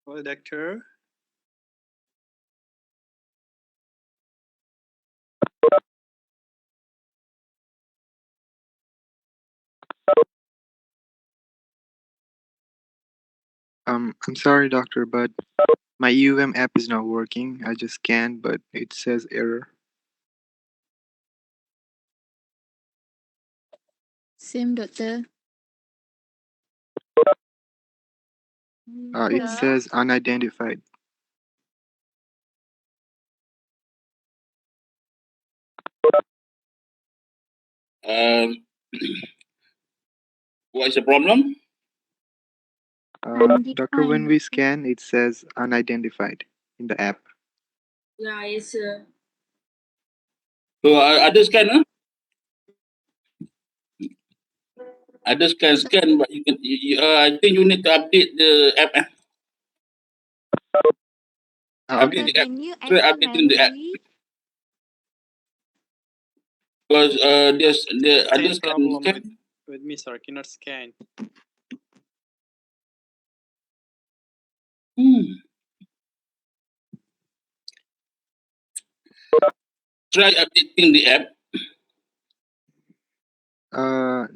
Well, doctor. I'm sorry, doctor, but my UM app is not working. I just scanned, but it says error. Same, doctor. It says unidentified. What is the problem? Doctor, when we scan, it says unidentified in the app. Yeah, it's So others can, huh? Others can scan, but you can. I think you need to update the app. Okay. Update the app. Can you Try enter updating the app manually? because there's the Same others can problem scan. with me, sir. Cannot scan. Try updating the app.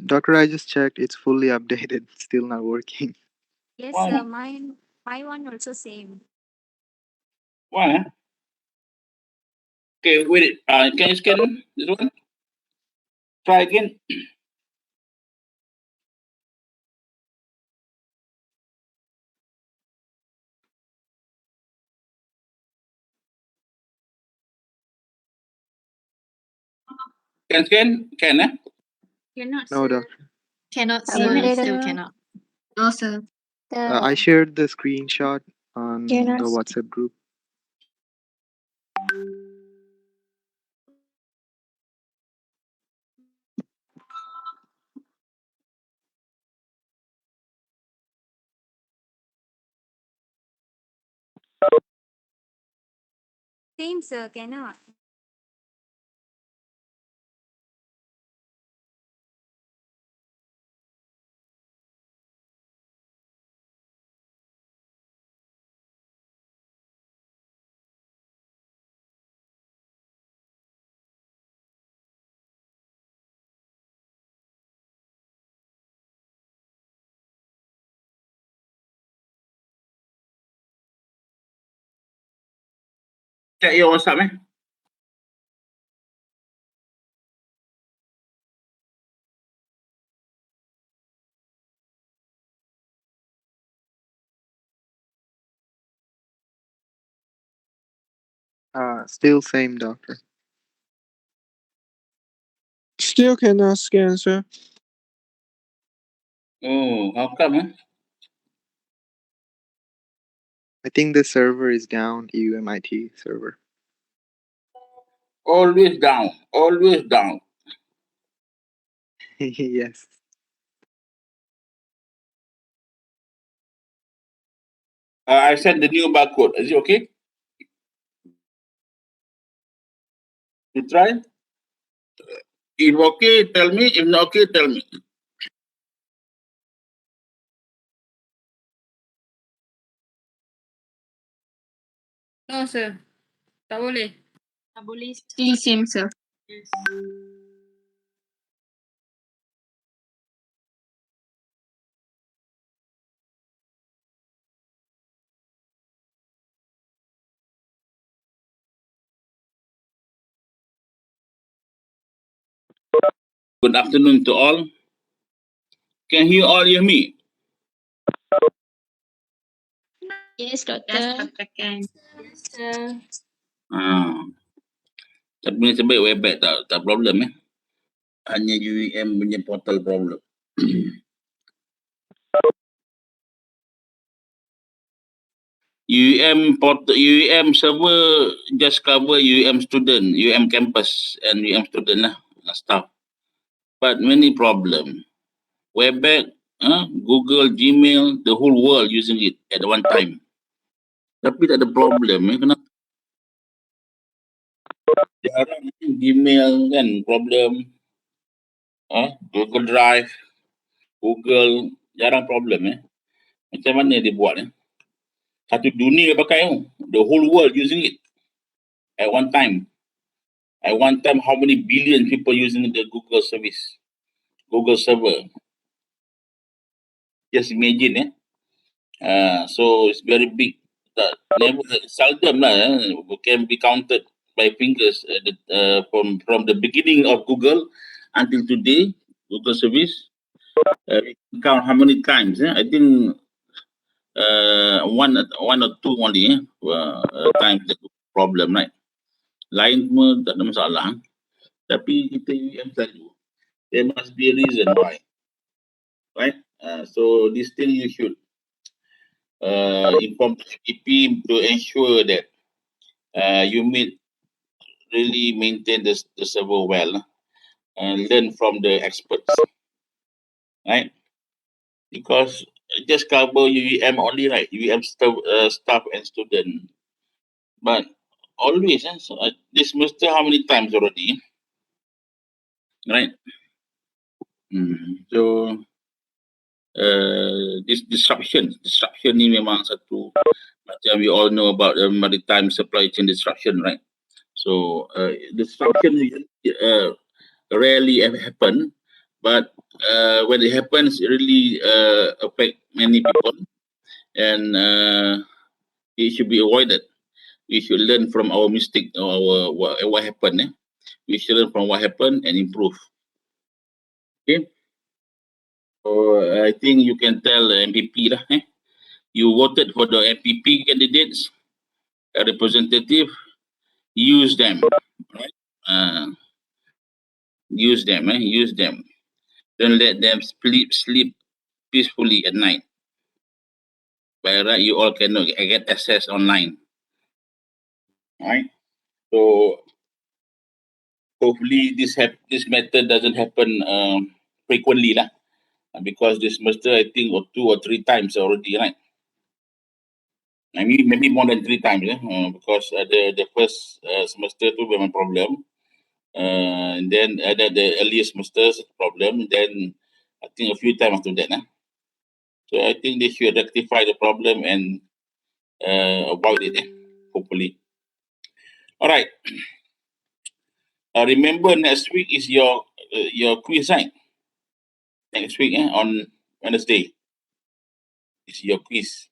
Doctor, I just checked. It's fully updated. Still not working. Yes, Why? sir. My one also same. Why? Huh? Okay, wait. Can you scan this one? Try again. Can scan? Can, eh? cannot. No, sir. doctor. Cannot see. Operator. Still cannot. No, sir. I shared the screenshot on the WhatsApp group. Same, sir. Cannot. Check your WhatsApp, eh? Still same, doctor. Still cannot scan, sir. Oh, how come, eh? I think the server is down. UMIT server. Always down. Always down. Yes. I sent the new barcode. Is it okay? You try? If okay, tell me. If not okay, tell me. No, sir. Tak boleh. Tak boleh. Still same, sir. Yes. Good afternoon to all. Can you all hear me? Yes, doctor. Yes, Dr. Ken. Yes, sir. Tapi sebaik website tak problem, eh. Hanya UEM punya portal problem. UEM server just cover UEM student, UEM campus and UEM student lah, staff. But many problem. Webex, Google, Gmail, the whole world using it at one time. Tapi tak ada problem, eh. Kenapa? Jarang Gmail kan problem. Google Drive, Google, jarang problem, eh. Macam mana dia buat, eh? Satu dunia pakai tu. The whole world using it at one time. At one time, how many billion people using the Google service, Google server? Just imagine, so it's very big. That never seldom can be counted by fingers from the beginning of Google until today. Google service, we can count how many times. I think one or two only times the problem, right? Lain semua tak ada masalah. Tapi kita UM selalu. There must be a reason why, right? So this thing you should inform the MPP to ensure that you really maintain the server well and learn from the experts, right? Because just cover UEM only, right? UEM staff and student. But always, so this semester how many times already, right? So this disruption ni memang satu, macam we all know about the maritime supply chain disruption, right? So disruption rarely ever happen, but when it happens, it really affect many people, and it should be avoided. We should learn from our mistake or our what happened. We should learn from what happened and improve. Okay. So I think you can tell the MPP lah. You voted for the MPP candidates, a representative. Use them, right? Use them. Use them. Don't let them sleep peacefully at night. By right, you all cannot get access online. Right? So hopefully this method doesn't happen frequently lah. Because this semester I think 2 or 3 times already, right? I mean maybe more than 3 times, because the first semester tu memang problem, and then the earliest semesters problem, then I think a few times after that. So I think they should rectify the problem and avoid it, hopefully. All right. Remember next week is your quiz, right? Next week on Wednesday is your quiz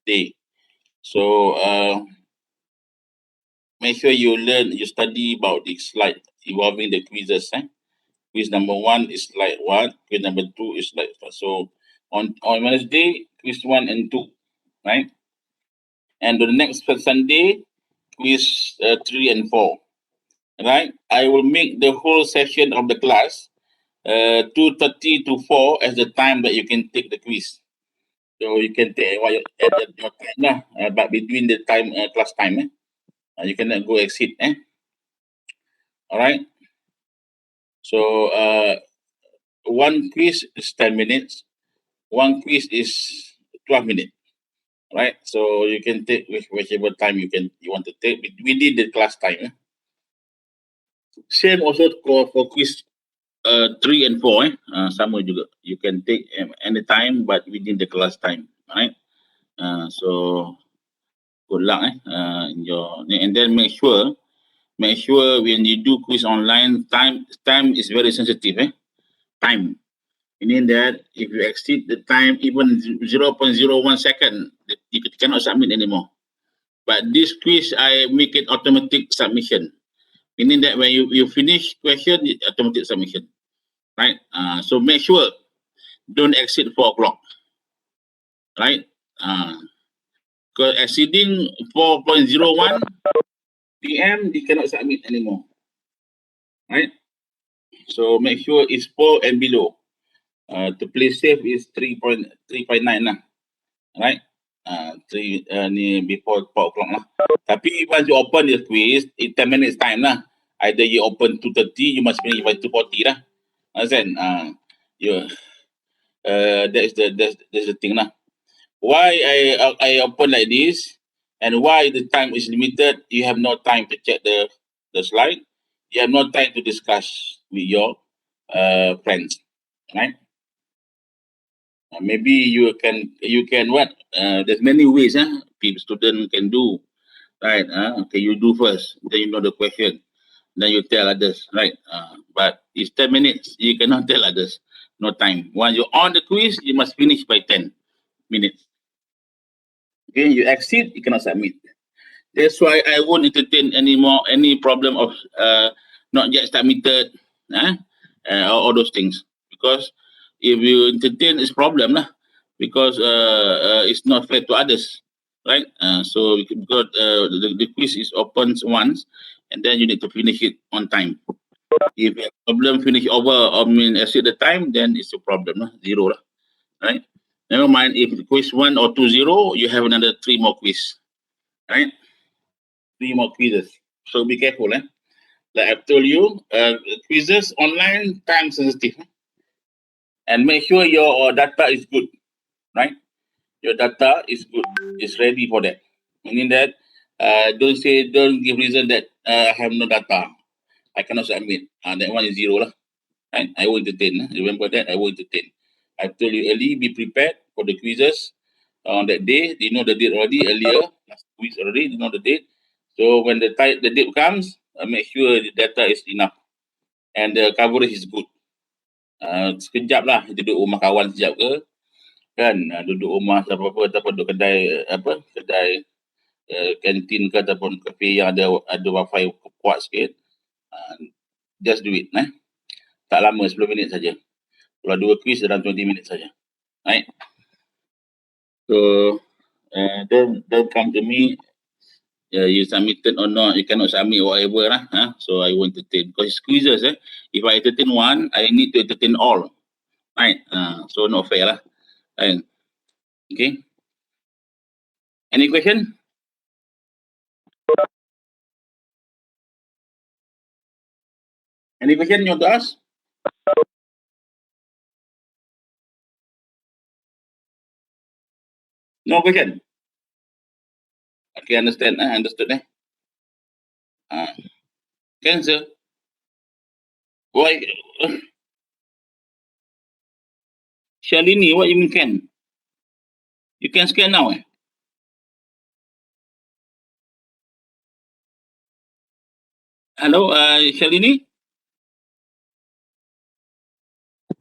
day. So make sure you study about the slide involving the quizzes. Quiz number 1 is slide 1. Quiz number 2 is slide 4. So on Wednesday, quiz 1 and 2, right? And the next Sunday, quiz 3 and 4, right? I will make the whole session of the class 2:30 to 4 as the time that you can take the quiz. So you can take at your time but between the time class time, you cannot go exceed. All right. So one quiz is 10 minutes. One quiz is 12 minutes. Right. So you can take whichever time you want to take within the class time. Same also for quiz 3 and 4. Sama juga. You can take any time but within the class time. Right. So good luck in your, and then make sure when you do quiz online, time is very sensitive. Time, meaning that if you exceed the time even 0.01 second, you cannot submit anymore. But this quiz, I make it automatic submission, meaning that when you finish question, it automatic submission, right? So make sure don't exceed 4 o'clock, right? Because exceeding 4.01 PM, you cannot submit anymore, right? So make sure it's 4 and below. To play safe is 3.9 lah, right? 3 ni before 4 o'clock lah. Tapi once you open the quiz, in 10 minutes time lah. Either you open 2:30, you must finish by 2:40 lah. Understand? That's the thing lah. Why I open like this, and why the time is limited? You have no time to check the slide. You have no time to discuss with your friends, right? Maybe you can what? There's many ways. People student can do right. Okay, you do first. Then you know the question. Then you tell others, right? But it's 10 minutes. You cannot tell others. No time. Once you're on the quiz, you must finish by 10 minutes. Okay, you exceed, you cannot submit. That's why I won't entertain any problem of not yet submitted, all those things. Because if you entertain, it's problem lah. Because it's not fair to others, right? So because the quiz is open once, and then you need to finish it on time. If you have problem finish over, exceed the time, then it's a problem lah, zero lah, right? Never mind if quiz 1 or 2 0, you have another 3 more quiz, right? 3 more quizzes. So be careful, eh? Like I've told you, quizzes online time sensitive, and make sure your data is good, right? Your data is good, is ready for that. Meaning that, don't give reason that I have no data, I cannot submit. That one is zero lah. Right? I will entertain. Remember that I will entertain. I told you early, be prepared for the quizzes on that day. You know the date already earlier, last week already. You know the date. So when the date comes, make sure the data is enough and the coverage is good. Sekejap lah duduk rumah kawan sekejap ke, kan? Duduk rumah apa-apa ataupun duduk kedai kantin ke ataupun kafe yang ada wifi kuat sikit. Just do it, tak lama 10 minit saja. Kalau 2 quiz dalam 20 minit saja. Right? So don't come to me. You submitted or not, you cannot submit whatever lah. So I won't entertain because it's quizzes. If I entertain one, I need to entertain all. Right? So not fair lah. Right? Okay. Any question? Any question you want to ask? No question. Okay, understand. Understood. Cancer. Why? Shalini, what you mean can? You can scan now. Hello, Shalini.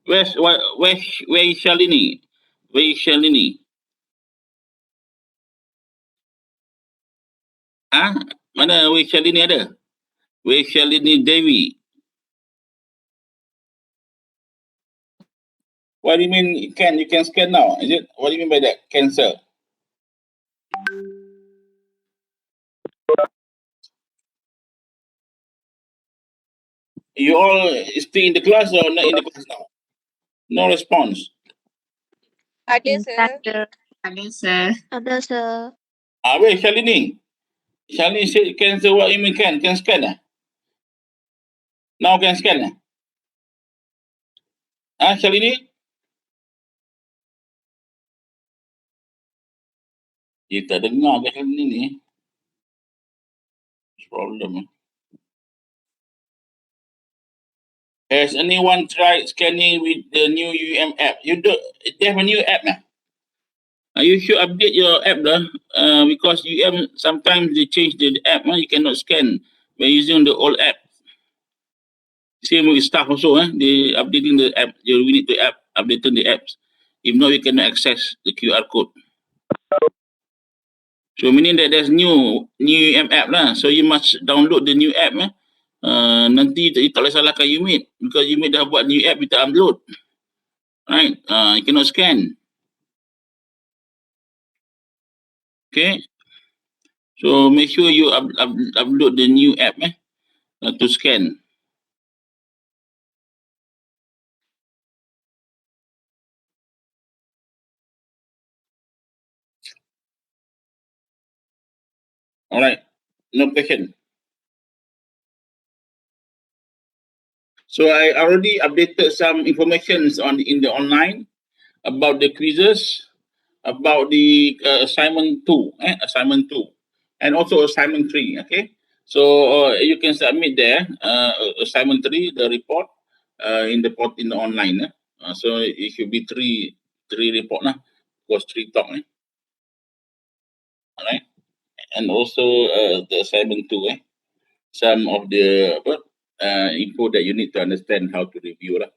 Where is Shalini? Where is Shalini? Mana where Shalini ada? Where Shalini Devi? What do you mean you can scan now? Is it? What do you mean by that? Cancer. You all still in the class or not in the class now? No response. Ada, sir. Ada, sir. Ada, sir. Where Shalini? Shalini said cancer. What do you mean can scan? Now can scan? Shalini? Dia tak dengar ke Shalini ni? Problem. Has anyone tried scanning with the new app? They have a new app now. You should update your app because sometimes they change the app. You cannot scan by using the old app. Same with staff also. They updating the app. We need to updating the apps. If not, we cannot access the QR code. So meaning that there's new app lah. So you must download the new app. Nanti tak boleh salahkan Umit because Umit dah buat new app, kita upload. Right? You cannot scan. Okay. So make sure you upload the new app to scan. All right. No question. So I already updated some information in the online about the quizzes, about the assignment 2, and also assignment 3. Okay. So you can submit there assignment 3, the report in the online. So it should be 3 three report lah, course 3 talk ni. Alright, and also the assignment 2 some of the info that you need to understand how to review lah.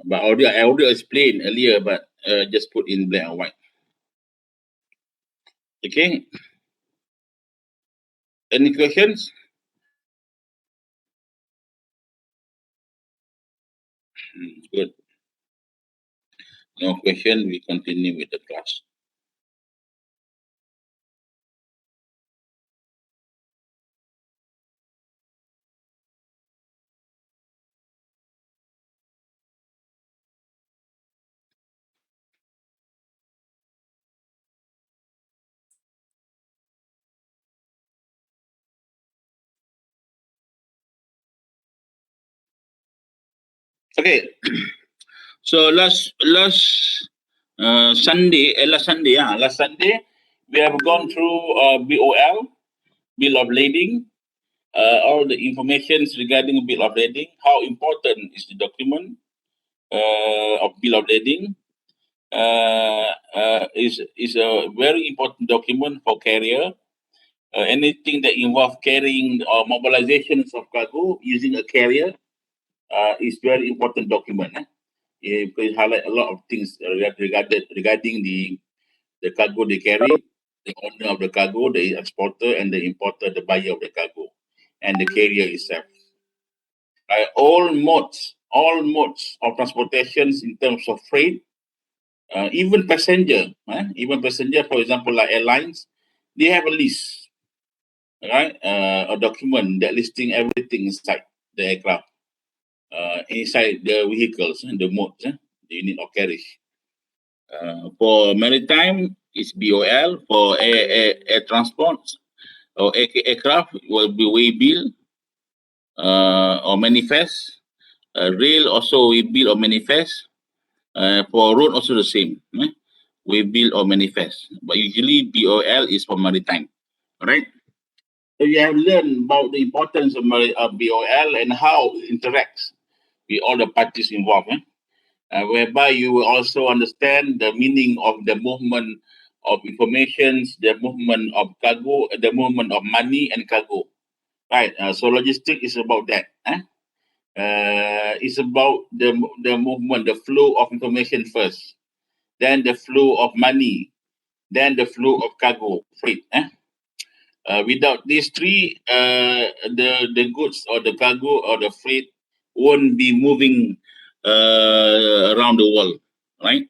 But I already explained earlier, but just put in black and white. Okay. Any questions? Good. No question. We continue with the class. Okay. So last Sunday, last Sunday, we have gone through BOL, Bill of Lading, all the informations regarding Bill of Lading, how important is the document of Bill of Lading. Is a very important document for carrier. Anything that involves carrying or mobilizations of cargo using a carrier is very important document. It will highlight a lot of things regarding the cargo they carry, the owner of the cargo, the exporter, and the importer, the buyer of the cargo, and the carrier itself. All modes of transportations in terms of freight, even passenger, for example, like airlines, they have a list, right? A document that listing everything inside the aircraft, inside the vehicles and the modes, the unit of carriage. For maritime, it's BOL. For air transport or aircraft, will be waybill or manifest. Rail also waybill or manifest. For road also the same, waybill or manifest. But usually BOL is for maritime, right? So you have learned about the importance of BOL and how it interacts with all the parties involved. Whereby you will also understand the meaning of the movement of informations, the movement of cargo, the movement of money and cargo. Right. So logistics is about that. It's about the movement, the flow of information first, then the flow of money, then the flow of cargo, freight. Without these three, the goods or the cargo or the freight won't be moving around the world, right?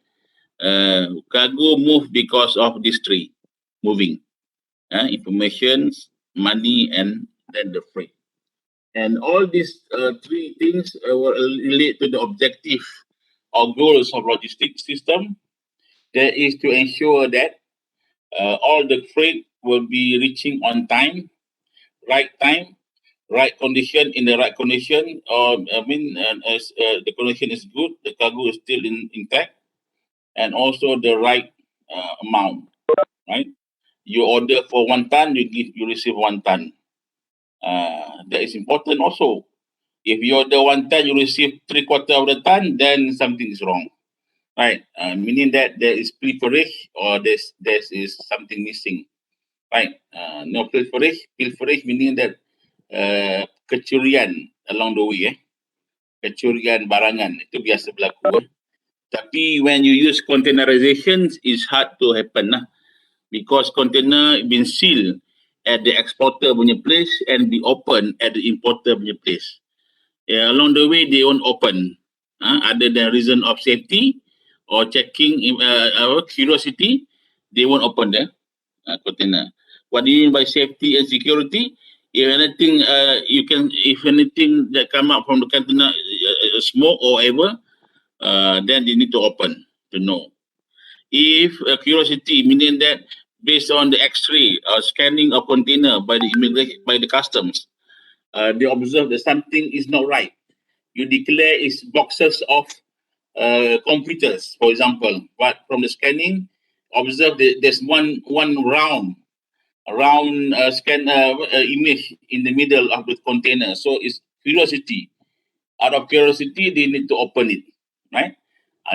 Cargo move because of these three moving, information, money, and then the freight. And all these three things will relate to the objective or goals of logistics system. That is to ensure that all the freight will be reaching on time, right condition, in the right condition. As the condition is good, the cargo is still intact, and also the right amount, right? You order for 1 ton, you receive 1 ton. That is important also. If you order 1 ton, you receive 3/4 of the ton, then something is wrong, right? Meaning that there is pilferage or there is something missing, right? No pilferage meaning that kecurian along the way, kecurian barangan itu biasa berlaku. Tapi when you use containerization, it's hard to happen lah, because container been sealed at the exporter punya place and be open at the importer punya place. Along the way, they won't open, other than reason of safety or checking curiosity, they won't open the container. What do you mean by safety and security? If anything, if anything that come out from the container, smoke or whatever, then they need to open to know. If curiosity, meaning that based on the X-ray or scanning of container by the immigration, by the customs, they observe that something is not right. You declare it's boxes of computers, for example, but from the scanning, observe that there's one round scan image in the middle of the container. So it's curiosity. Out of curiosity, they need to open it, right?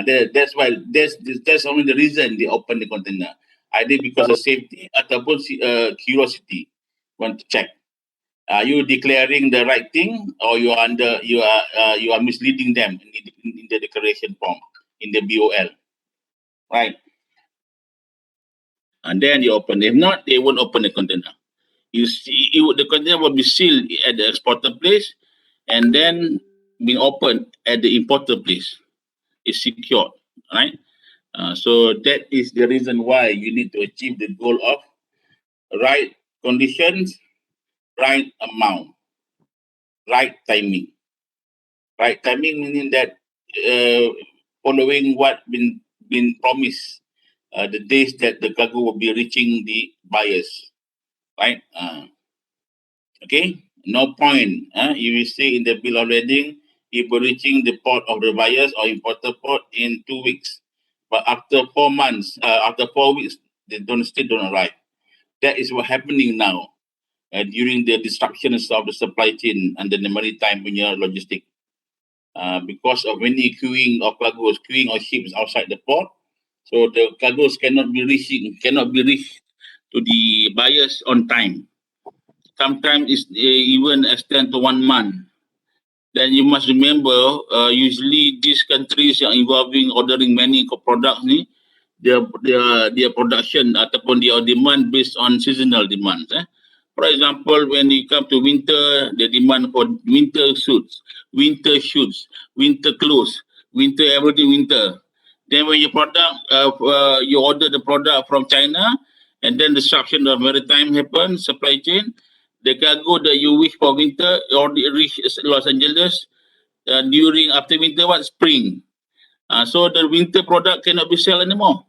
That's why that's only the reason they open the container. Either because of safety ataupun curiosity, want to check. Are you declaring the right thing, or you are misleading them in the declaration form in the BOL, right? And then you open. If not, they won't open the container. You see, the container will be sealed at the exporter place, and then being opened at the importer place. It's secured, right? So that is the reason why you need to achieve the goal of right conditions, right amount, right timing. Right timing meaning that following what been promised, the days that the cargo will be reaching the buyers, right? Okay, no point. You will say in the bill of lading, it will reaching the port of the buyers or importer port in 2 weeks, but after 4 months, after 4 weeks, they still don't arrive. That is what happening now during the disruptions of the supply chain and the maritime punya logistic. Because of many queuing of ships outside the port, so the cargoes cannot be reached to the buyers on time. Sometimes it's even extend to 1 month. Then you must remember, usually these countries yang involving ordering many products ni, their production ataupun their demand based on seasonal demands. For example, when you come to winter, the demand for winter suits, winter shoes, winter clothes, winter everything winter. Then when you order the product from China, and then disruption of maritime happen, supply chain, the cargo that you wish for winter already reach Los Angeles during after winter what spring. So the winter product cannot be sold anymore.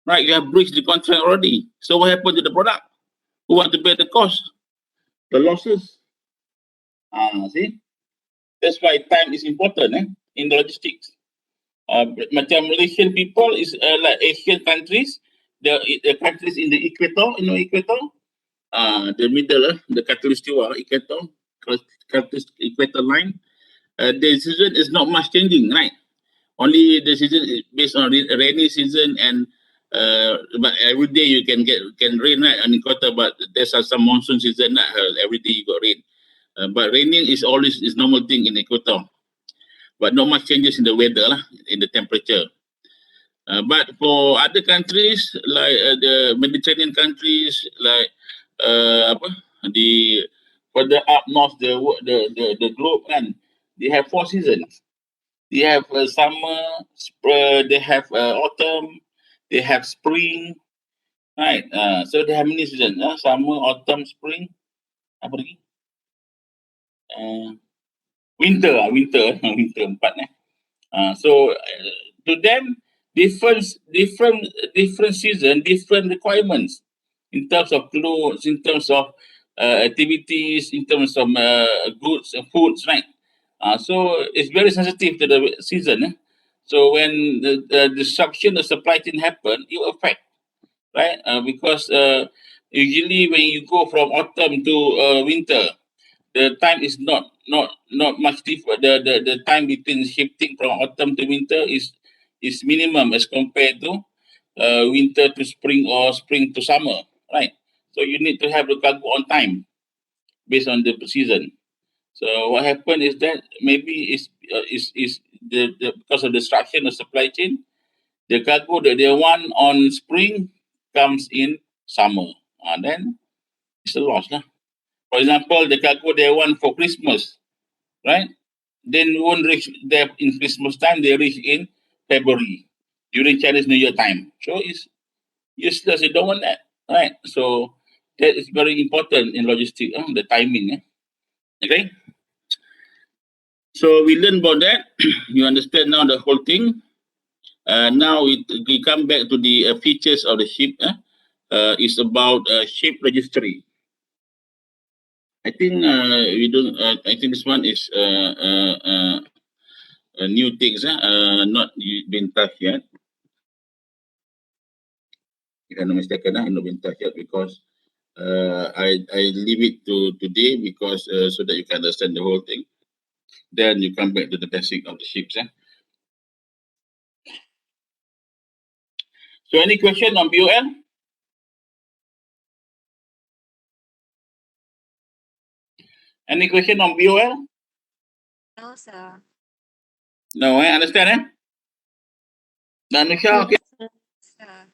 Right, you have breached the contract already. So what happened to the product? Who want to bear the cost? The losses. See? That's why time is important in the logistics. Macam Malaysian people is like Asian countries, the countries in the equator, equator, the middle, the Khatulistiwa equator line, the season is not much changing, right? Only the season is based on rainy season and but every day you can rain right on equator, but there's some monsoon season every day you got rain. But raining is always is normal thing in equator, but not much changes in the weather in the temperature. But for other countries like the Mediterranean countries, like apa the further up north the globe kan, they have 4 seasons. They have summer, they have autumn, they have spring, right? So they have many seasons. Summer, autumn, spring, apa lagi? Winter, winter empat. So to them, different season, different requirements in terms of clothes, in terms of activities, in terms of goods and foods, right? So it's very sensitive to the season. So when the disruption of supply chain happen, it will affect, right? Because usually when you go from autumn to winter, the time is not much different. The time between shifting from autumn to winter is minimum as compared to winter to spring or spring to summer, right? So you need to have the cargo on time based on the season. So what happened is that maybe is the because of the disruption of supply chain, the cargo that they want on spring comes in summer, and then it's a loss lah. For example, the cargo they want for Christmas, right? Then won't reach there in Christmas time. They reach in February during Chinese New Year time. So it's useless. You don't want that, right? So that is very important in logistics. The timing. Okay. So we learn about that. You understand now the whole thing. Now we come back to the features of the ship. It's about ship registry. I think we don't. I think this one is new things. Not been touched yet. If I'm not mistaken, not been touched yet because I leave it to today because so that you can understand the whole thing. Then you come back to the basic of the ships. So any question on BOL? Any question on BOL? No, sir. No, I understand, eh? Danusha, Yes, okay. sir. Sir.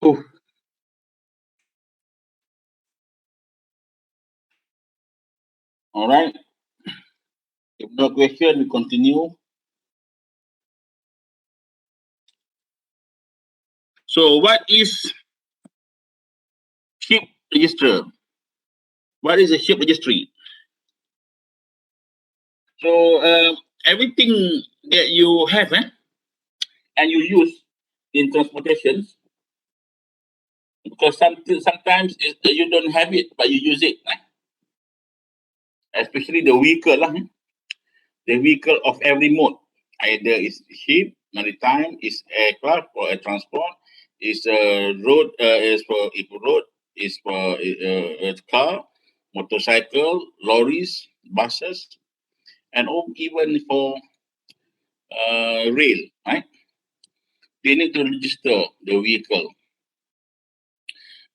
Oh, all right. If no question, we continue. So what is ship register? What is a ship registry? So everything that you have and you use in transportation, because sometimes you don't have it, but you use it, especially the vehicle, the vehicle of every mode. Either is ship, maritime, is aircraft or air transport, is road, is for if road, is for car, motorcycle, lorries, buses, and even for rail, right? They need to register the vehicle.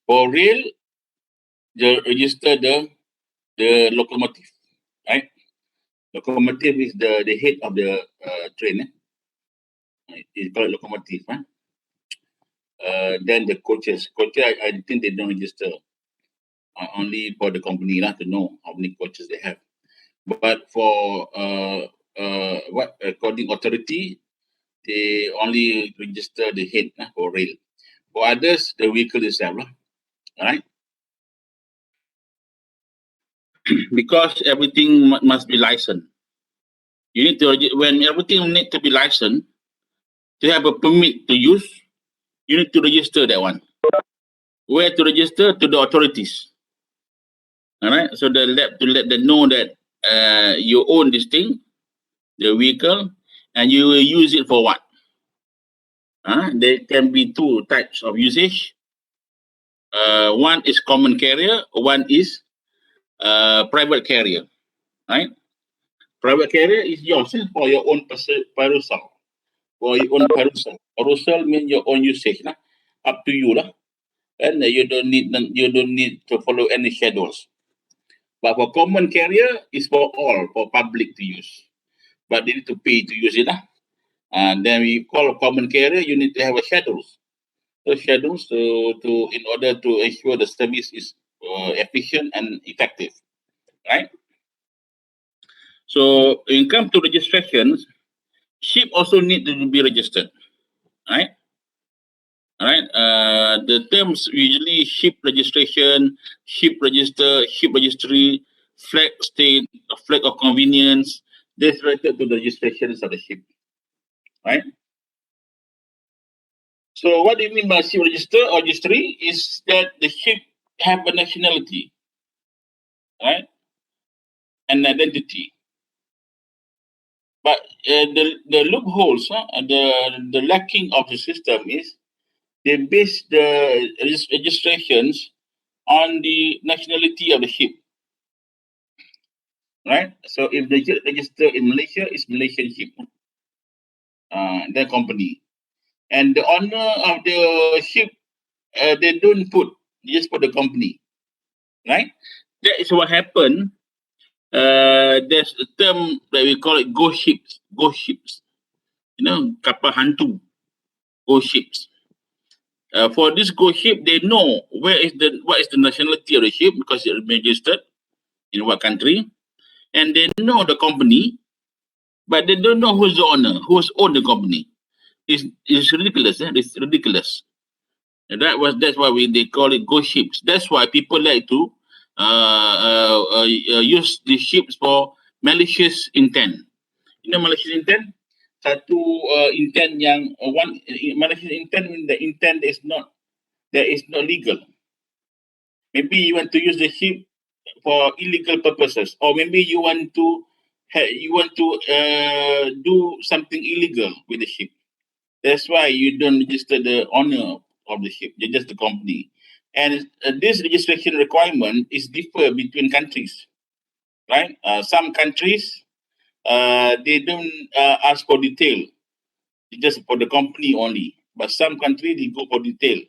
For rail, they register the locomotive, right? Locomotive is the head of the train. It's called locomotive. Then the coaches. Coaches, I think they don't register. Only for the company to know how many coaches they have. But for what according authority, they only register the head for rail. For others, the vehicle itself, right? Because everything must be licensed. You need to when everything need to be licensed to have a permit to use. You need to register that one. Where to register? To the authorities. All right. So the lab to let them know that you own this thing, the vehicle, and you will use it for what? There can be two types of usage. One is common carrier. One is private carrier. Right. Private carrier is yours for your own parcel. For your own parcel. Parcel means your own usage lah. Up to you lah. And you don't need to follow any schedules. But for common carrier is for all, for public to use. But they need to pay to use it lah. And then we call a common carrier, you need to have a schedules. So schedules to in order to ensure the service is efficient and effective, right? So when it comes to registrations, ship also need to be registered, right? All right. The terms usually ship registration, ship register, ship registry, flag state, flag of convenience. This related to the registrations of the ship, right? So what do you mean by ship register or registry? Is that the ship have a nationality, right? An identity. But the loopholes, the lacking of the system is they base the registrations on the nationality of the ship, right? So if they register in Malaysia, it's Malaysian ship, the company, and the owner of the ship, they don't put, they just put the company, right? That is what happened. There's a term that we call it ghost ships. Ghost ships, kapal hantu, ghost ships. For this ghost ship, they know what is the nationality of the ship because it's registered in what country, and they know the company, but they don't know who's the owner, who's owned the company. It's ridiculous. It's ridiculous. And that's why they call it ghost ships. That's why people like to use these ships for malicious intent. Malicious intent. Satu intent yang one malicious intent means the intent is not legal. Maybe you want to use the ship for illegal purposes, or maybe you want to do something illegal with the ship. That's why you don't register the owner of the ship. You're just the company. And this registration requirement is differ between countries, right? Some countries, they don't ask for detail. It's just for the company only. But some countries, they go for detail.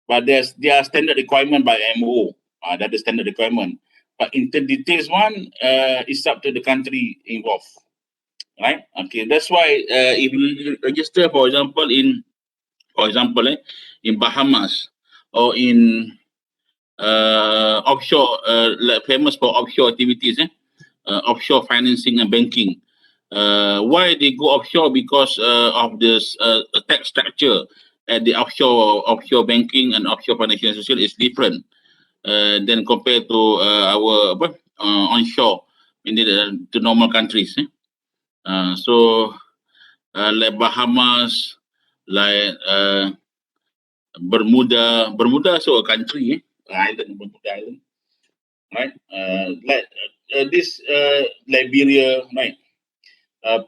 But there are standard requirement by MO. That is standard requirement. But in the details one, it's up to the country involved, right? Okay, that's why if you register, for example, in Bahamas or in offshore, like famous for offshore activities, offshore financing and banking. Why they go offshore? Because of this tax structure at the offshore banking and offshore financial institution is different than compared to our onshore in the normal countries. So like Bahamas, like Bermuda also a country, island, Bermuda Island, right? Like this Liberia, right?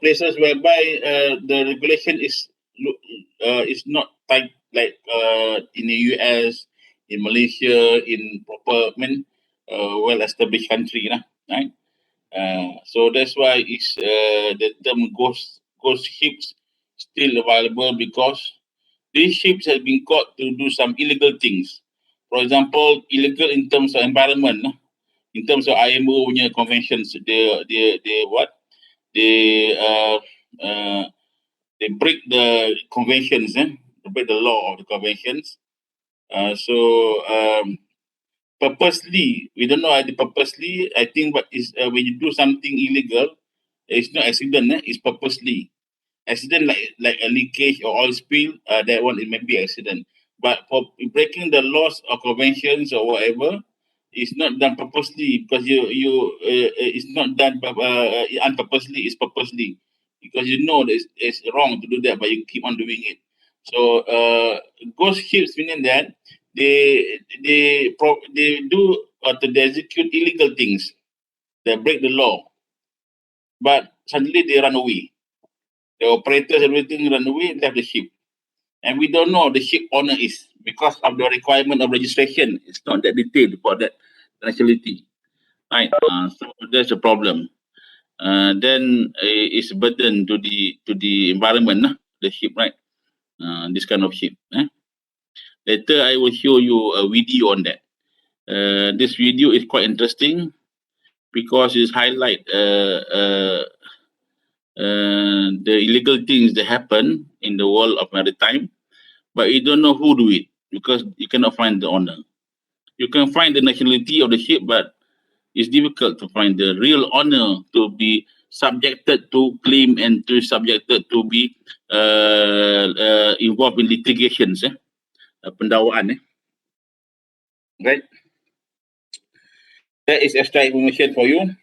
Places whereby the regulation is not tight like in the US, in Malaysia, in proper, I mean, well-established country, right? So that's why is the term ghost ships still available because these ships have been caught to do some illegal things. For example, illegal in terms of environment, in terms of IMO punya conventions, they what? They uh, they break the conventions, they break the law of the conventions. So purposely, we don't know either purposely. I think, but is when you do something illegal, it's not accident, it's purposely. Accident like a leakage or oil spill, that one it may be accident. But for breaking the laws or conventions or whatever, it's not done purposely because it's not done unpurposely. It's purposely because you know that it's wrong to do that, but you keep on doing it. So ghost ships meaning that they do or to execute illegal things. They break the law, but suddenly they run away. The operators, everything run away, left the ship. And we don't know the ship owner is because of the requirement of registration. It's not that detailed for that nationality. Right. So that's a problem. Then it's a burden to the environment, the ship, right? This kind of ship. Later I will show you a video on that. This video is quite interesting because it highlight the illegal things that happen in the world of maritime, but you don't know who do it because you cannot find the owner. You can find the nationality of the ship, but it's difficult to find the real owner to be subjected to claim and to subjected to be involved in litigations, pendakwaan, right? That is extra information for you.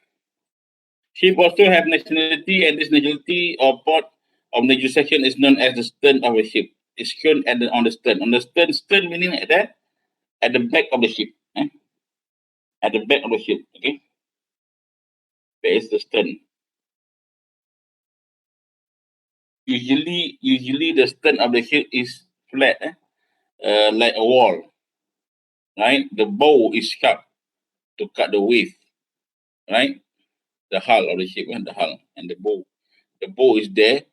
Ship also have nationality, and this nationality or port of negotiation is known as the stern of a ship. It's shown on the stern. On the stern meaning like that, at the back of the ship. At the back of the ship, okay? That is the stern. Usually the stern of the ship is flat, like a wall, right? The bow is sharp to cut the wave, right? The hull of the ship, and the hull and the bow. The bow is there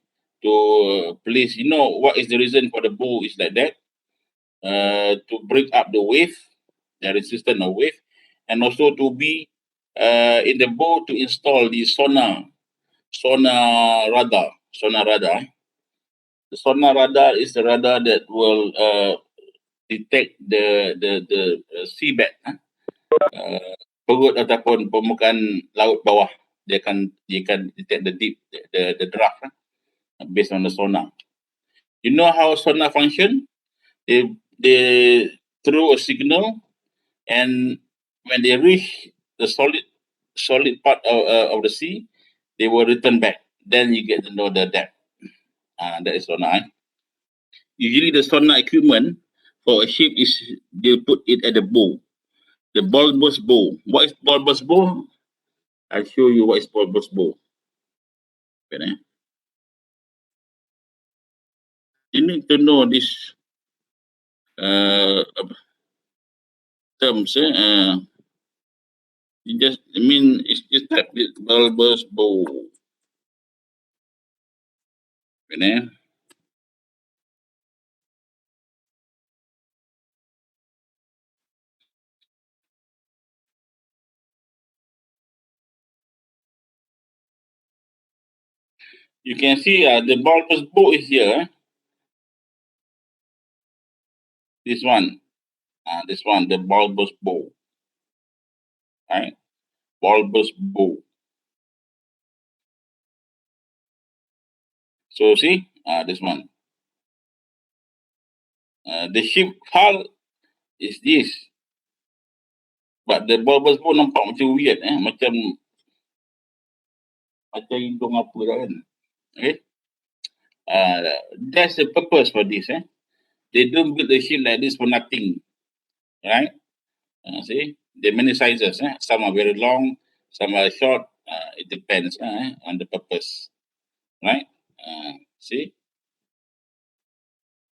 to place. You know what is the reason for the bow is like that? To break up the wave, the resistance of wave, and also to be in the bow to install the sonar radar. The sonar radar is the radar that will detect the seabed, perut ataupun permukaan laut bawah. Dia akan detect the deep, the draft, based on the sonar. You know how sonar function? They throw a signal, and when they reach the solid part of the sea, they will return back. Then you get to know the depth. That is sonar. Usually the sonar equipment for a ship is they put it at the bow, the bulbous bow. What is bulbous bow? I'll show you what is bulbous bow. Wait, you need to know this terms. You just, it's just type it, bulbous bow. You know? You can see the bulbous bow is here. This one. This one, the bulbous bow. Right? Bulbous bow. So see, this one. The ship hull is this. But the bulbous bow nampak macam weird. Macam hidung apa dah kan. Okay? That's the purpose for this. They don't build the ship like this for nothing. Right? See, there are many sizes. Some are very long, some are short. It depends on the purpose. Right? See?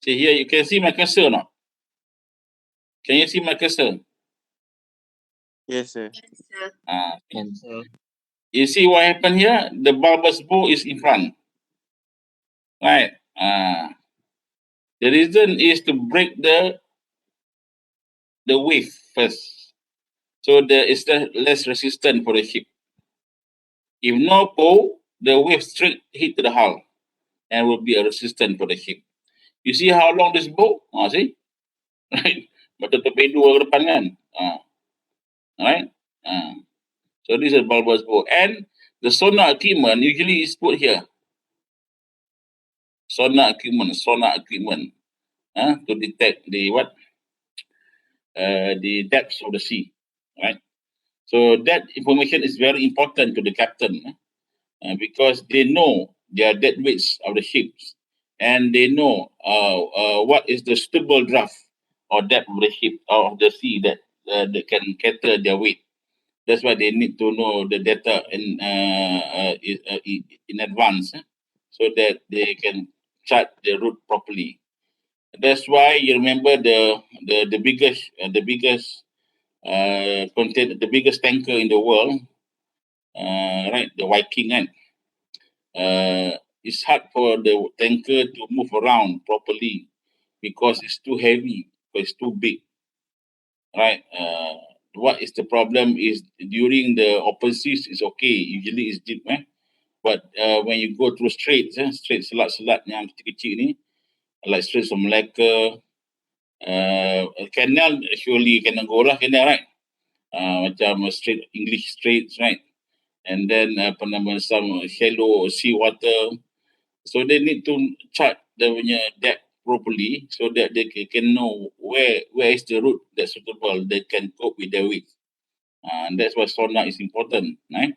See here, you can see my cursor or not? Can you see my cursor? Yes, sir. Yes, sir. Can, sir. You see what happened here? The bulbous bow is in front. Right? The reason is to break the wave first. So it's less resistant for the ship. If no bow, the wave straight hit the hull and will be a resistant for the ship. You see how long this bow? See? Right? Macam torpedo ke depan kan? Right? So this is bulbous bow. And the sonar equipment usually is put here. Sonar equipment to detect the the depths of the sea, right? So that information is very important to the captain because they know their dead weights of the ships, and they know what is the suitable draft or depth of the ship or of the sea that can cater their weight. That's why they need to know the data in advance, so that they can chart the route properly. That's why you remember the biggest content, the biggest tanker in the world, right? The Viking, and it's hard for the tanker to move around properly because it's too heavy, because it's too big, right? What is the problem is during the open seas is okay, usually it's deep, but when you go through straits, straits selat-selat yang kecil-kecil ni, like Straits of Malacca, canal surely can go lah, canal, right? Macam straight English straits, right? And then some shallow sea water. So they need to chart the depth properly so that they can know where is the route that's suitable, they can cope with the weight. And that's why sonar is important, right?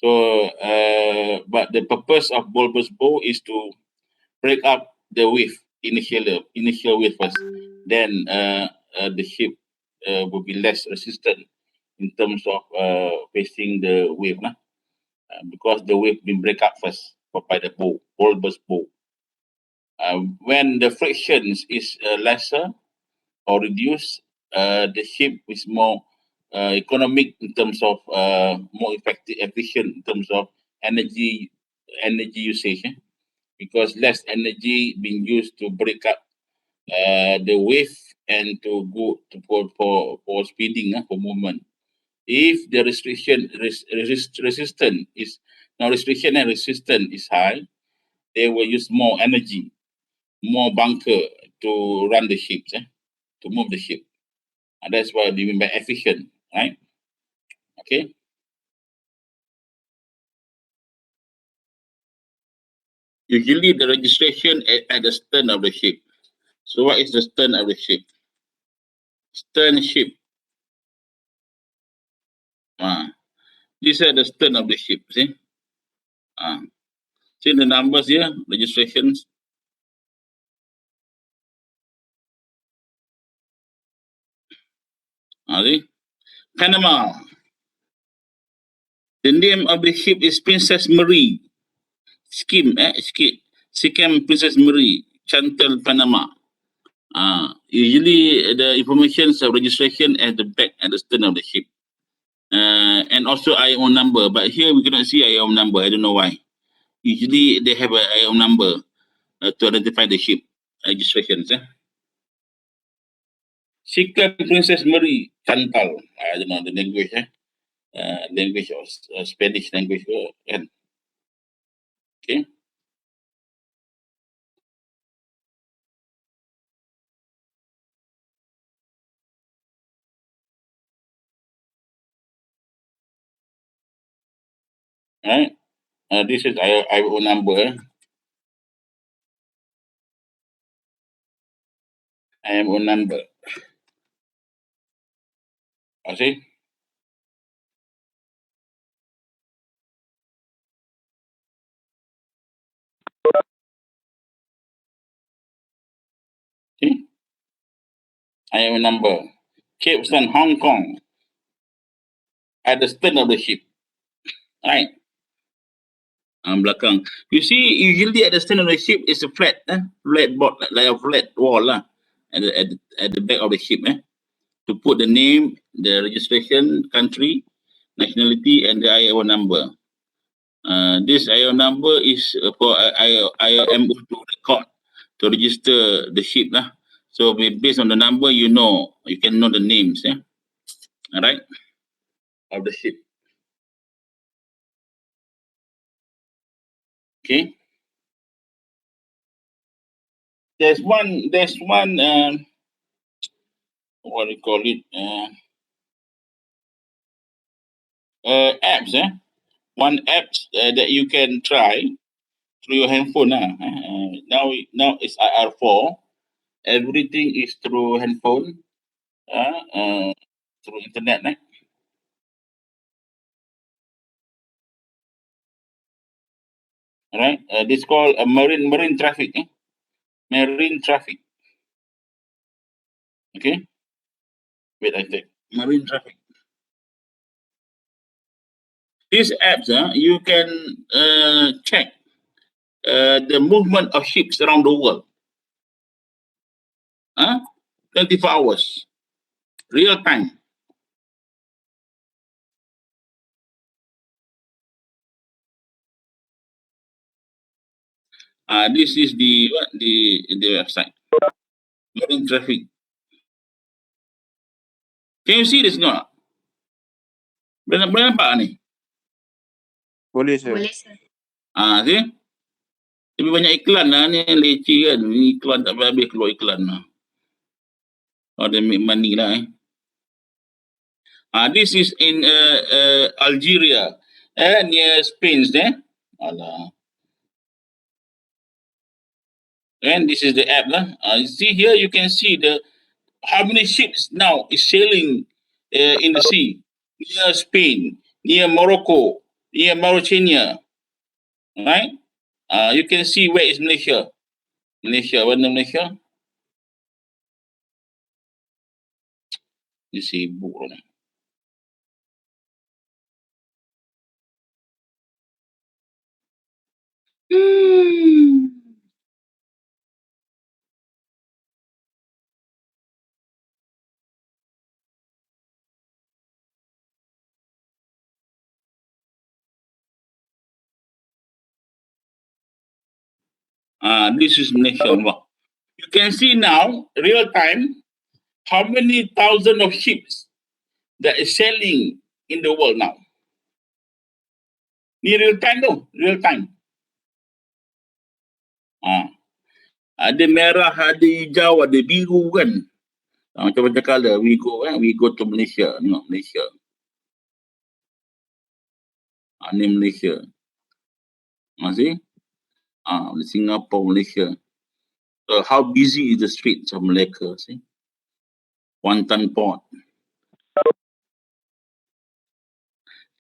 So, but the purpose of bulbous bow is to break up the wave initial wave first. Then the ship will be less resistant in terms of facing the wave, because the wave will break up first by the bulbous bow. When the frictions is lesser or reduced, the ship is more economic in terms of more effective, efficient in terms of energy usage, because less energy being used to break up the wave and to go to for speeding, for movement. If the resistance is now restriction and resistance is high, they will use more energy, more bunker to run the ships, to move the ship. And that's why they mean by efficient, right? Okay. Usually the registration at the stern of the ship. So what is the stern of the ship? Stern ship. These are the stern of the ship, see? See the numbers here, registrations. See? Panama. The name of the ship is Princess Marie. Scheme. Sikkim Princess Mary, Chantal, Panama. Usually the information of registration at the back and the stern of the ship. And also IO number, but here we cannot see IO number. I don't know why. Usually they have a IO number to identify the ship registrations. Sikkim Princess Mary, Chantal. I don't know the language. Language of Spanish language. Okay. Right. This is IO number. IO number. See? See? IO number. Cape Town, Hong Kong. At the stern of the ship. Right. Belakang. You see, usually at the stern of the ship is a flat board, like a flat wall at the back of the ship. To put the name, the registration, country, nationality, and the IO number. This IO number is for IMO to record, to register the ship. So based on the number, you can know the names. All right, of the ship. Okay. There's one, what do you call it? Apps. One apps that you can try through your handphone. Now it's IR4. Everything is through handphone, through internet. Right? This called marine traffic. Marine traffic. Okay. Wait, I take marine traffic. These apps, you can check the movement of ships around the world. 24 hours, real time. This is the website. Marine traffic. Can you see this not? Boleh nampak ni? Boleh, sir. Boleh, sir. See? Tapi banyak iklan lah ni, leceh kan. Ni iklan tak habis keluar iklan lah. Oh, they make money lah. This is in Algeria, near Spain. Alah. And this is the app. You see here, you can see how many ships now is sailing in the sea near Spain, near Morocco, near Mauritania. Right? You can see where is Malaysia. Malaysia, mana Malaysia? You see, book. This is Malaysia. You can see now, real time, how many thousand of ships that is sailing in the world now. Ni real time tu, real time. Ada merah, ada hijau, ada biru kan. Macam-macam color. We go to Malaysia. Tengok Malaysia. Ni Malaysia. See? Singapore, Malaysia. So how busy is the streets of Malacca? See? Kuantan Port.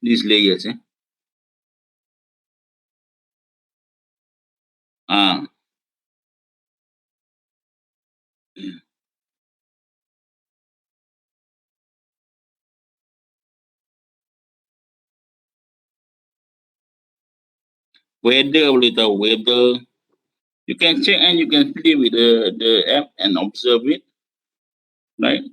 These layers. Weather boleh tahu. Weather. You can check and you can play with the app and observe it, right?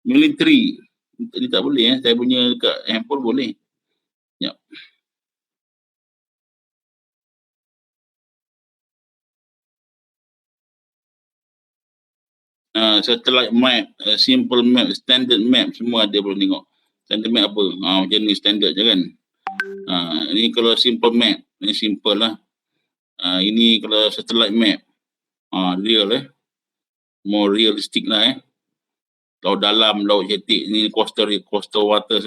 Military. Tadi tak boleh saya punya dekat handphone boleh. Ya. Satellite map, simple map, standard map semua ada boleh tengok. Standard map apa? Macam ni standard je kan. Ini kalau simple map, ini simple lah. Ini kalau satellite map, real more realistic lah Laut dalam, laut jetik, ni coastal waters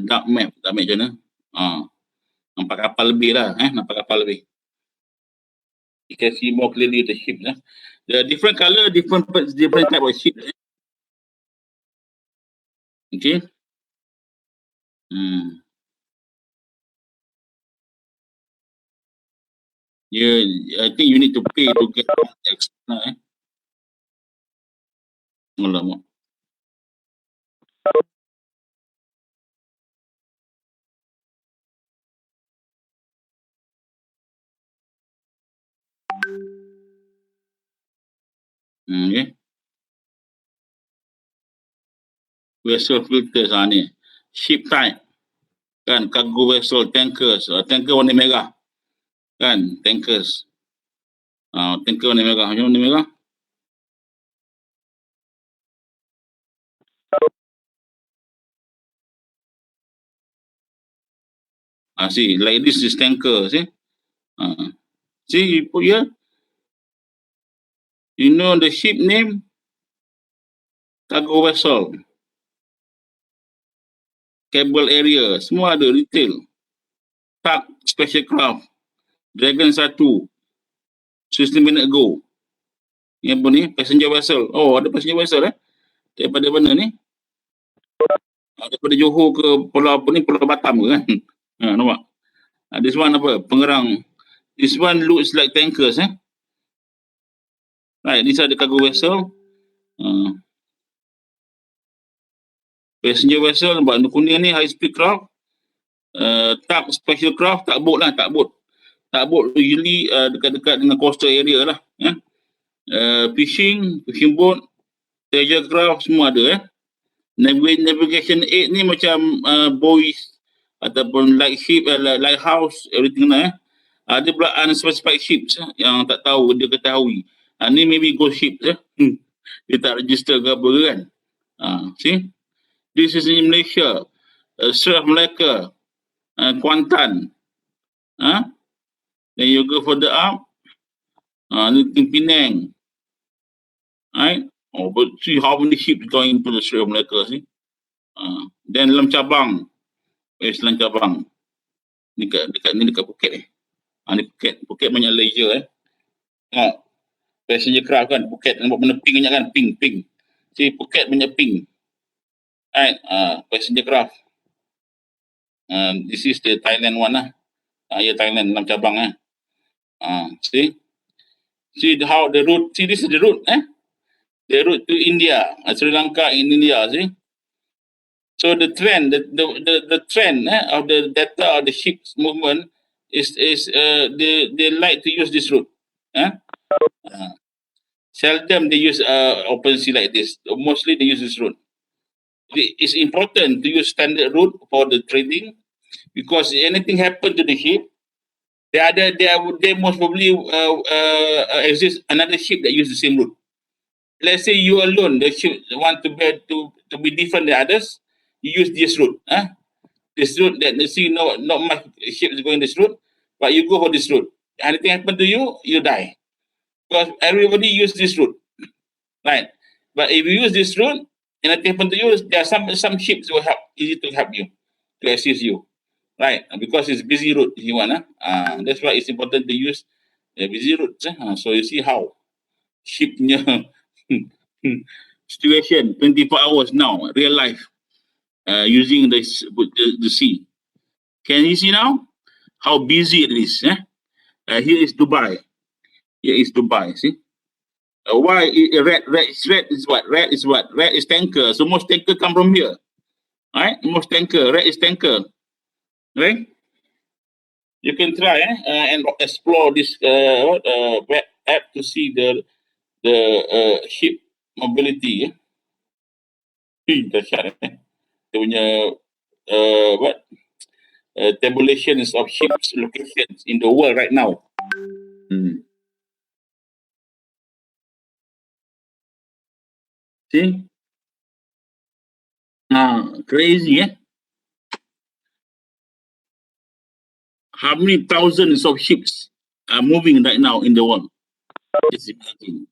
dark map, macam mana? Nampak kapal lebih lah, nampak kapal lebih. You can see more clearly the ship The different color, different type of ship. Okay. Yeah, I think you need to pay to get extra. Alamak. Okay. Vessel filters ni. Ship type. Kan, cargo vessel, tankers. Tanker warna merah. Kan, tankers. Tanker warna merah. Macam warna merah? See, like this is tanker, see? See, you put here. You know the ship name? Cargo vessel. Cable area. Semua ada, retail. Tug, special craft. Dragon 1. 16 minutes ago. Ni apa ni? Passenger vessel. Oh, ada passenger vessel Daripada mana ni? Daripada Johor ke pulau apa ni? Pulau Batam ke kan? Nampak? This one apa? Pengerang. This one looks like tankers Right, these are the cargo vessel. Passenger vessel, nampak kuning ni high speed craft. Tug, special craft, tak boat lah, tak boat. Tak boat usually dekat-dekat dengan coastal area lah. Fishing boat, treasure craft, semua ada Navigation aid ni macam buoys ataupun lighthouse, everything lah Ada pula unspecified ships yang tak tahu, dia ketahui. Ni maybe ghost ship dia tak register ke apa kan. See? This is in Malaysia. Strait of Malacca, Kuantan. Then you go further up. Ni Penang. Right? But see how many ships going to the Strait of Malacca, see? Then Lam Cabang. Lam Cabang. Ni dekat Phuket ni Phuket banyak leisure passenger craft kan, Phuket nampak benda pink banyak kan, pink. See, Phuket banyak pink. Right, passenger craft. This is the Thailand one lah. Thailand Lam Cabang see how the route, see this is the route the route to India, Sri Lanka in India, see. So the trend, the trend of the data of the ships movement is they like to use this route. Seldom they use open sea like this. Mostly they use this route. It's important to use standard route for the trading because anything happen to the ship, they most probably exist another ship that use the same route. Let's say you alone, the ship want to be different than others, you use this route. This route that you see not much ships going this route, but you go for this route. Anything happen to you, you die. Because everybody use this route. Right. But if you use this route, and anything happen to you, there are some ships will easy to help you, to assist you. Right. Because it's busy route if you want. That's why it's important to use busy routes. So you see how ship situation 24 hours now, real life. Using the sea. Can you see now how busy it is? Here is Dubai. Here is Dubai. See? Why red is what? Red is what? Red is tanker. So most tanker come from here. Right? Most tanker. Red is tanker. Right? You can try and explore this web app to see the ship mobility. Dahsyat dia punya what tabulations of ships locations in the world right now. Hmm. See? Crazy, eh? How many thousands of ships are moving right now in the world? Just imagine.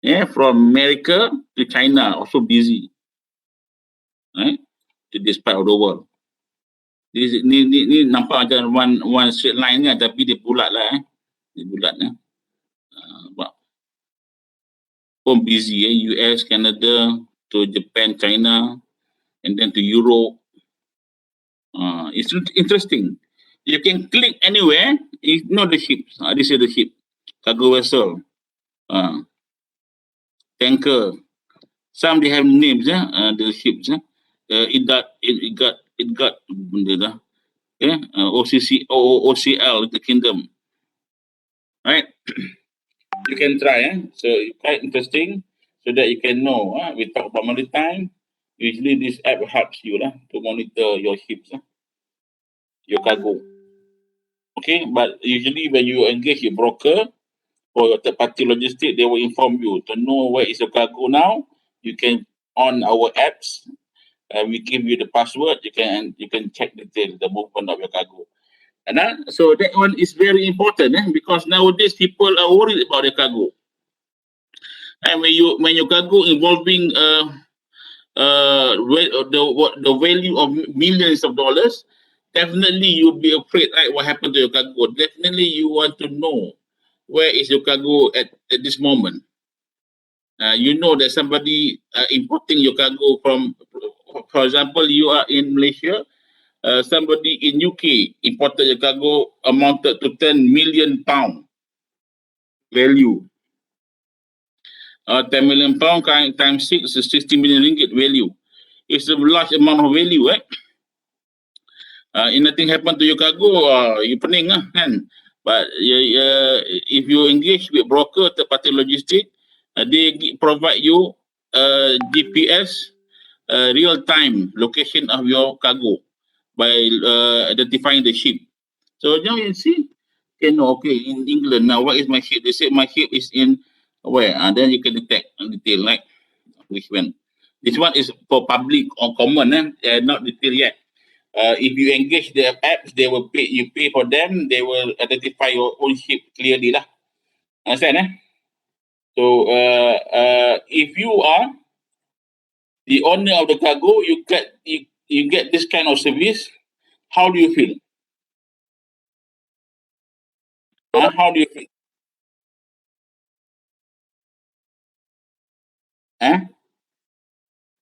Yeah, from America to China, also busy, right? To this part of the world. Ni nampak macam one straight line kan, tapi dia bulat lah, Dia bulat, But pun busy, US, Canada, to Japan, China, and then to Europe. It's interesting. You can click anywhere. You know the ships. This is the ship, cargo vessel, tanker. Some they have names. The ships. It got benda dah. OCL, the kingdom. Right? You can try. So it's quite interesting, so that you can know. We talk about maritime. Usually this app helps you to monitor your ships, your cargo. Okay, but usually when you engage your broker or your third party logistic, they will inform you to know where is your cargo now. You can on our apps. We give you the password. You can check the movement of your cargo. And so that one is very important, because nowadays people are worried about the cargo. And when your cargo involving the value of millions of dollars, definitely you'll be afraid, right? What happened to your cargo? Definitely you want to know where is your cargo at this moment. You know that somebody importing your cargo from, for example, you are in Malaysia, somebody in UK imported your cargo amounted to 10 million pound value. 10 million pound times 6 is 60 million ringgit value. It's a large amount of value, right? If nothing happen to your cargo, you pening lah, kan? But if you engage with broker, third party logistic, they provide you GPS real time location of your cargo by identifying the ship. So now you see, okay, in England now, what is my ship? They say my ship is in where? Then you can detect detail, right? Which one? This one is for public or common, not detail yet. If you engage their apps, they will pay. You pay for them, they will identify your own ship clearly lah. Understand? So if you are the owner of the cargo, you get this kind of service. How do you feel? How do you feel?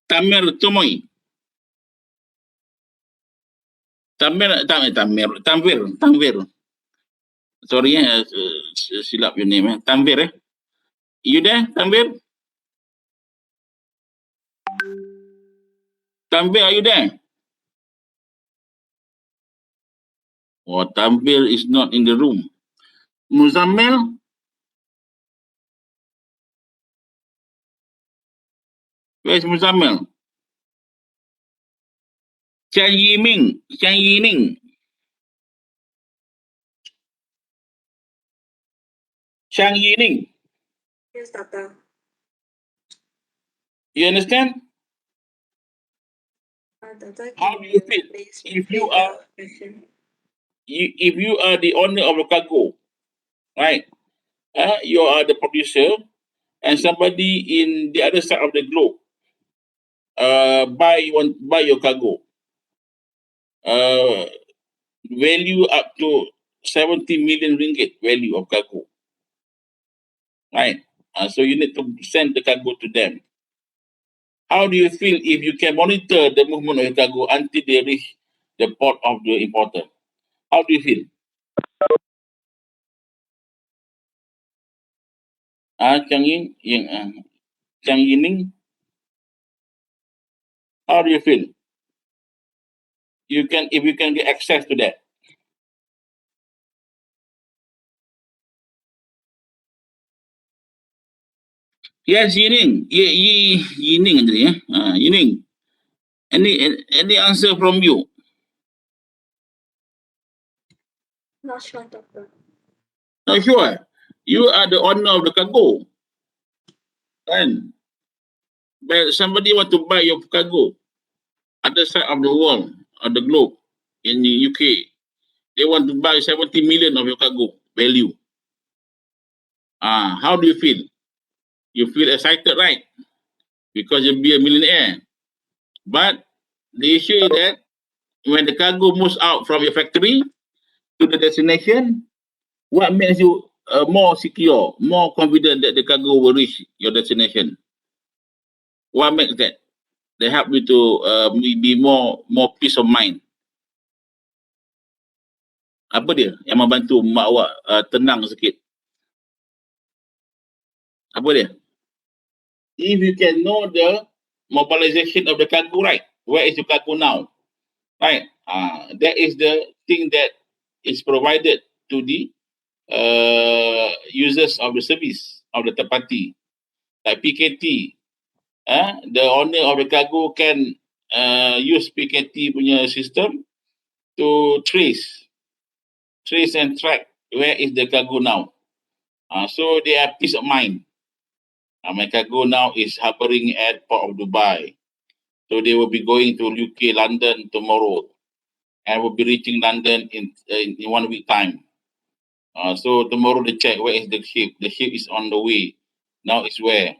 Tamer Tumoy. Tanvir. Sorry, silap your name. Tanvir, You there, Tanvir? Tanvir, are you there? Oh, Tanvir is not in the room. Muzammel? Where's Muzammel? Chen Yiming. Chen Yining. Chang Yining. Yes, doctor. You understand? Doctor, How can do you you feel please if repeat the question? if you are the owner of a cargo, right? You are the producer, and somebody in the other side of the globe buy your cargo, value up to 70 million ringgit value of cargo, right? So you need to send the cargo to them. How do you feel if you can monitor the movement of your cargo until they reach the port of the importer? How do you feel? Chang Yining, how do you feel? if you can get access to that. Yes, Yining. Yining tadi ya. Yining. Any answer from you? Not sure, doctor. Not sure. You are the owner of the cargo. Kan? But somebody want to buy your cargo. Other side of the world, of the globe, in the UK. They want to buy 70 million of your cargo value. How do you feel? You feel excited, right? Because you'll be a millionaire. But the issue is that when the cargo moves out from your factory to the destination, what makes you more secure, more confident that the cargo will reach your destination? What makes that? They help you to be more peace of mind. Apa dia yang membantu mak awak tenang sikit? Apa dia? If you can know the mobilization of the cargo, right? Where is the cargo now? Right? That is the thing that is provided to the users of the service of the third party, like PKT. The owner of the cargo can use PKT punya system to trace and track where is the cargo now. So they have peace of mind. My cargo now is harboring at Port of Dubai. So they will be going to UK, London tomorrow, and will be reaching London in 1 week time. So tomorrow they check where is the ship. The ship is on the way. Now it's where,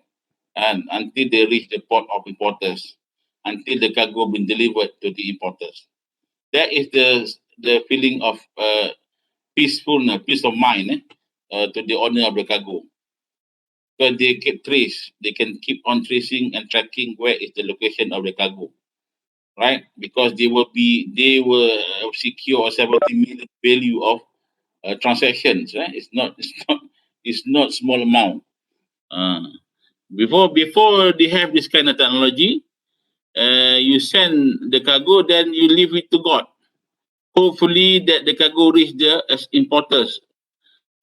and until they reach the port of importers, until the cargo been delivered to the importers. That is the feeling of peacefulness, peace of mind to the owner of the cargo. Because they can keep on tracing and tracking where is the location of the cargo, right? Because they will secure 70 million value of transactions. Right? It's not small amount. Before they have this kind of technology, you send the cargo, then you leave it to God. Hopefully that the cargo reach the importers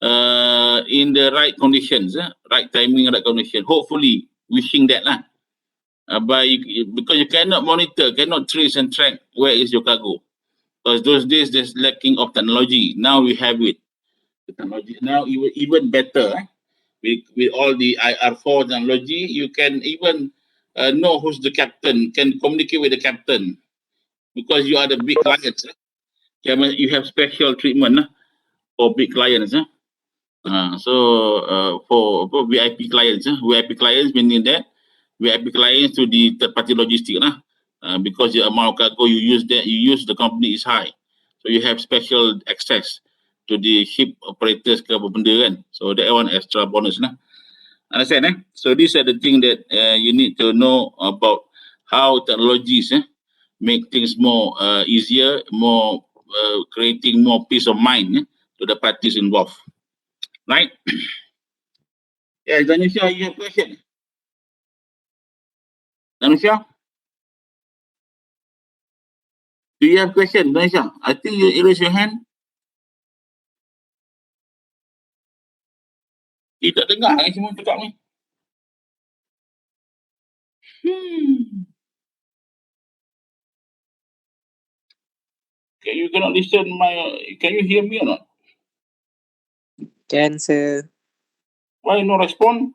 in the right conditions, right timing, right condition. Hopefully, wishing that lah. Because you cannot monitor, cannot trace and track where is your cargo. Because those days there's lacking of technology. Now we have it. The technology now even better. With all the IR4 technology, you can even know who's the captain, can communicate with the captain. Because you are the big clients. You have special treatment for big clients. For VIP clients, VIP clients meaning that VIP clients to the third party logistic because the amount of cargo you use the company is high, so you have special access to the ship operators ke apa benda kan, so that one extra bonus lah. Understand? So these are the things that you need to know about how technologies make things more easier, more creating more peace of mind to the parties involved. Right? Yeah, Danisha, you have a question? Danisha? Do you have a question, Danisha? I think you raise your hand. Kita tak dengar kan semua cakap ni. You cannot listen can you hear me or not? Can, sir. Why no respond?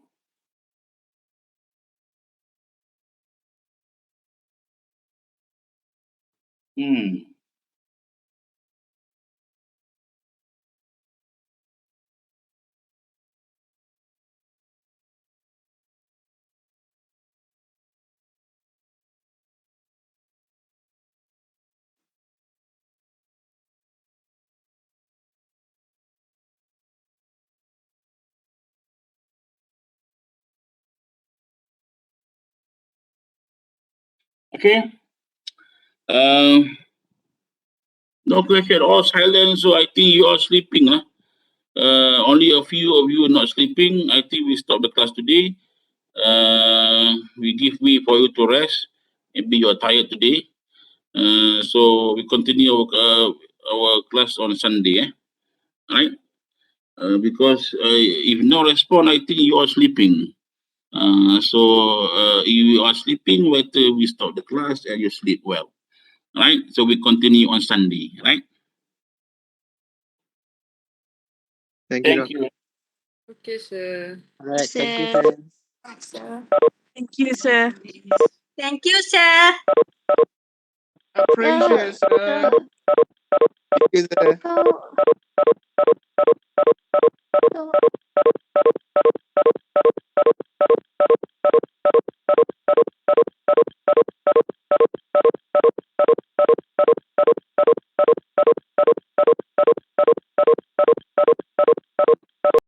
Okay. No question, all silent, so I think you are sleeping. Only a few of you are not sleeping. I think we stop the class today. We give way for you to rest. Maybe you are tired today. So we continue our class on Sunday, right? Because if no response, I think you are sleeping. If you are sleeping, better we stop the class and you sleep well, right? So we continue on Sunday, right? Thank you, Thank doctor. you. Okay, sir. Alright, thank you, Sir. sir. Thank you, sir. Thank you, sir. Appreciate, sir. Sir. Thank you, sir. So